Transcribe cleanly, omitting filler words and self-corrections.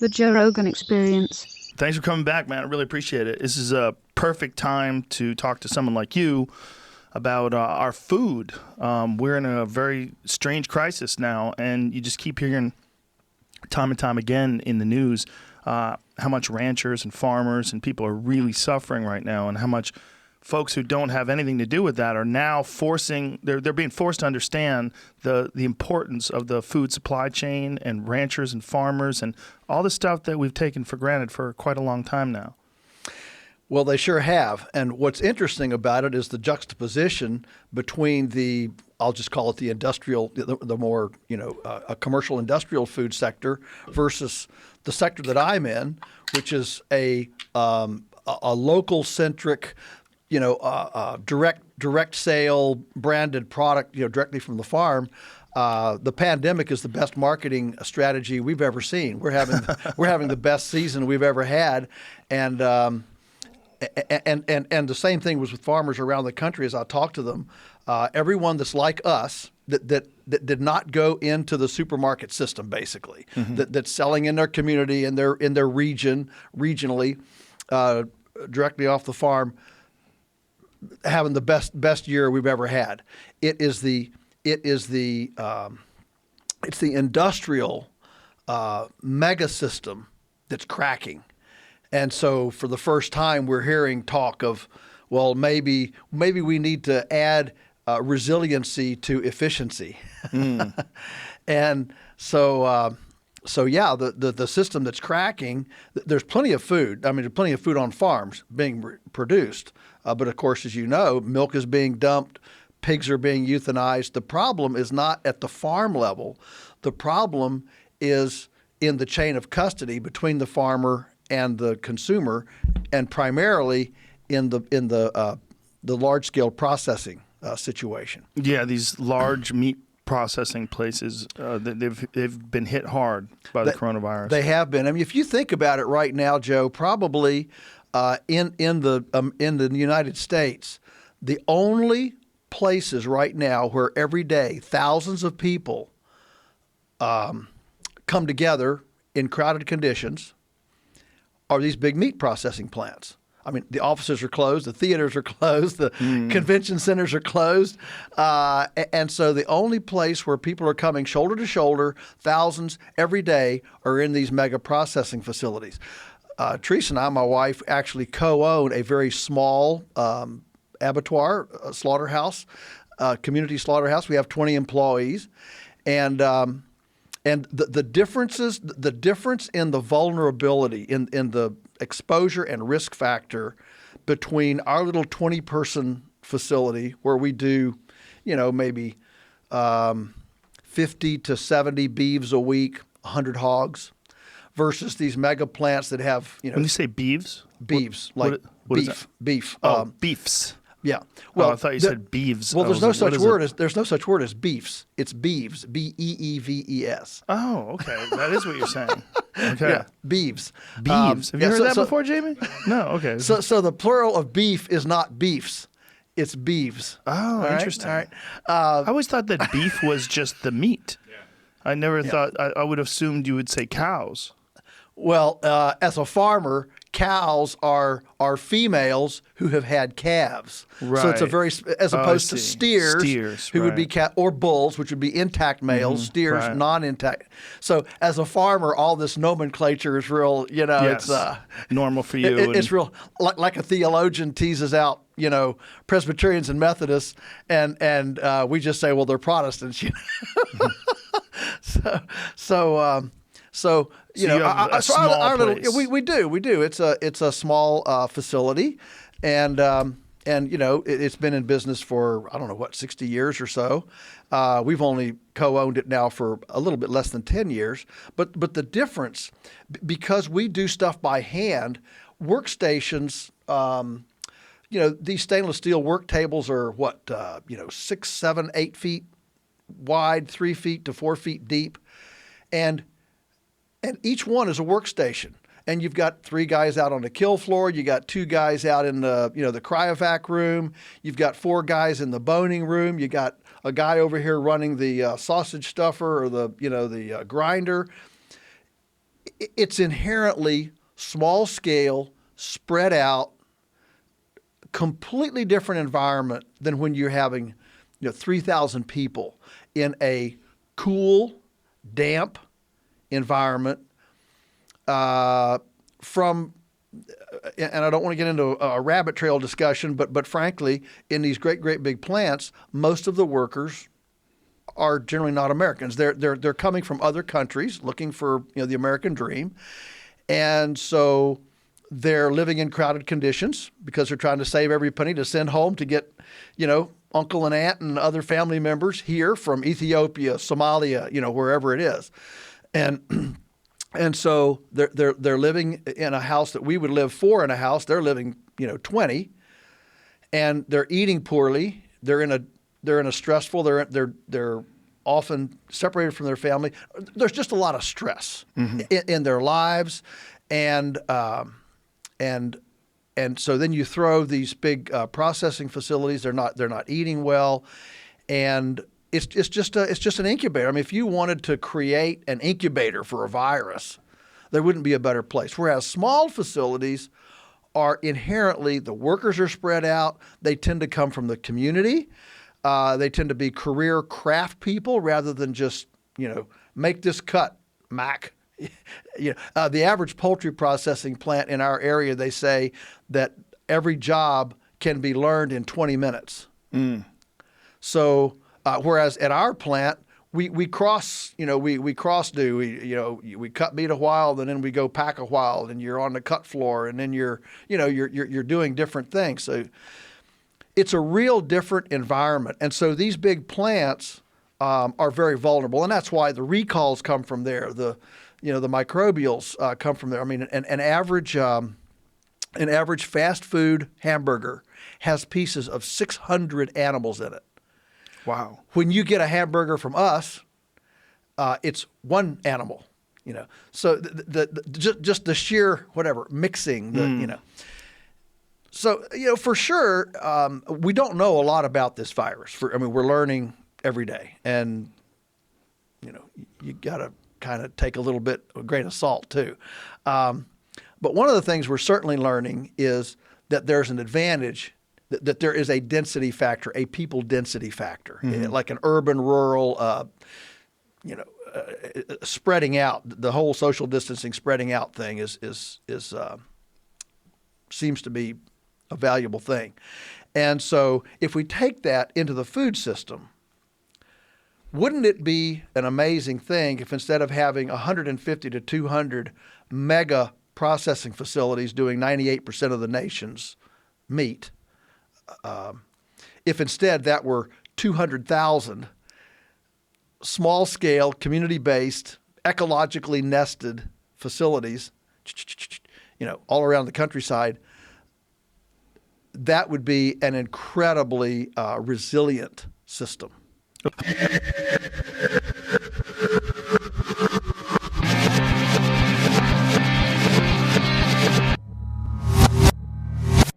The Joe Rogan Experience. Thanks for coming back, man. I really appreciate it. This is a perfect time to talk to someone like you about our food. We're in a very strange crisis now, and you just keep hearing time and time again in the news how much ranchers and farmers and people are really suffering right now, and how much folks who don't have anything to do with that are now they're being forced to understand the importance of the food supply chain and ranchers and farmers and all the stuff that we've taken for granted for quite a long time now. Well, they sure have. And what's interesting about it is the juxtaposition between I'll just call it the industrial, the more, a commercial industrial food sector versus the sector that I'm in, which is a local centric, direct sale branded product, directly from the farm. The pandemic is the best marketing strategy we've ever seen. We're having the best season we've ever had, and the same thing was with farmers around the country. As I talk to them, everyone that's like us that did not go into the supermarket system, basically, that's selling in their community, in their regionally, directly off the farm, having the best year we've ever had. It's the industrial mega system that's cracking. And so for the first time, we're hearing talk of, well, maybe we need to add resiliency to efficiency. And so yeah, the system that's cracking, there's plenty of food. I mean, there's plenty of food on farms being produced. But of course, as you know, milk is being dumped, pigs are being euthanized. The problem is not at the farm level. The problem is in the chain of custody between the farmer and the consumer, and primarily in the large scale processing situation. Yeah, these large meat processing places, they've been hit hard by the coronavirus. They have been. I mean, if you think about it right now, Joe, probably in the United States, the only places right now where every day thousands of people come together in crowded conditions are these big meat processing plants. I mean, the offices are closed, the theaters are closed, the convention centers are closed. And so the only place where people are coming shoulder to shoulder, thousands every day, are in these mega processing facilities. Teresa and I, my wife, actually co-own a very small abattoir, slaughterhouse, community slaughterhouse. We have 20 employees. And the difference in the vulnerability, in the exposure and risk factor between our little 20-person facility where we do, maybe 50 to 70 beeves a week, 100 hogs, versus these mega plants that have, When you say beeves? Beeves, what beef. Oh, beefs. Yeah. Well, I thought you said beeves. Well, there's no such word as beefs. It's beeves. Beeves. Oh, okay. That is what you're saying. Okay. Yeah, beeves. Beeves. Have you heard that before, Jamie? No. Okay. So the plural of beef is not beefs. It's beeves. Oh, interesting. All right. I always thought that beef was just the meat. Yeah. I never thought. I would have assumed you would say cows. Well, as a farmer, cows are females who have had calves. Right. So it's as opposed to steers who would be or bulls, which would be intact males, steers non-intact. So as a farmer, all this nomenclature is real, Yes. it's normal for you. It's real, like a theologian teases out, Presbyterians and Methodists, and we just say, well, they're Protestants, So you have a small place. We do. It's a small facility, and it's been in business for 60 years or so. We've only co-owned it now for a little bit less than 10 years. But the difference, because we do stuff by hand, workstations. These stainless steel work tables are 6, 7, 8 feet wide, 3 feet to 4 feet deep, and each one is a workstation. And you've got 3 guys out on the kill floor. You got 2 guys out in the cryovac room. You've got 4 guys in the boning room. You got a guy over here running the sausage stuffer or the grinder. it's inherently small scale, spread out, completely different environment than when you're having 3,000 people in a cool, damp environment from, and I don't want to get into a rabbit trail discussion, but frankly, in these great big plants, most of the workers are generally not Americans. They're coming from other countries looking for the American dream, and so they're living in crowded conditions because they're trying to save every penny to send home to get uncle and aunt and other family members here from Ethiopia, Somalia, wherever it is, and so they're living in a house that we would live 4 in a house. They're living 20, and they're eating poorly. They're in a stressful. They're often separated from their family. There's just a lot of stress in their lives, and so then you throw these big processing facilities. They're not eating well, and it's just an incubator. I mean, if you wanted to create an incubator for a virus, there wouldn't be a better place. Whereas small facilities are inherently, the workers are spread out. They tend to come from the community. They tend to be career craft people rather than just make this cut, Mac. The average poultry processing plant in our area, they say that every job can be learned in 20 minutes. So whereas at our plant, we cross do. We cut meat a while, and then we go pack a while, and you're on the cut floor, and then you're doing different things. So it's a real different environment, and so these big plants are very vulnerable, and that's why the recalls come from there. The microbials come from there. I mean, an average fast food hamburger has pieces of 600 animals in it. Wow. When you get a hamburger from us, it's one animal, So just the sheer mixing, So for sure, we don't know a lot about this virus. We're learning every day, and you gotta kind of take a grain of salt too. But one of the things we're certainly learning is that there's an advantage. That there is a density factor, a people density factor, like an urban-rural, spreading out. The whole social distancing spreading out thing seems to be a valuable thing. And so if we take that into the food system, wouldn't it be an amazing thing if instead of having 150 to 200 mega processing facilities doing 98% of the nation's meat, if instead that were 200,000 small-scale, community-based, ecologically nested facilities, all around the countryside, that would be an incredibly resilient system.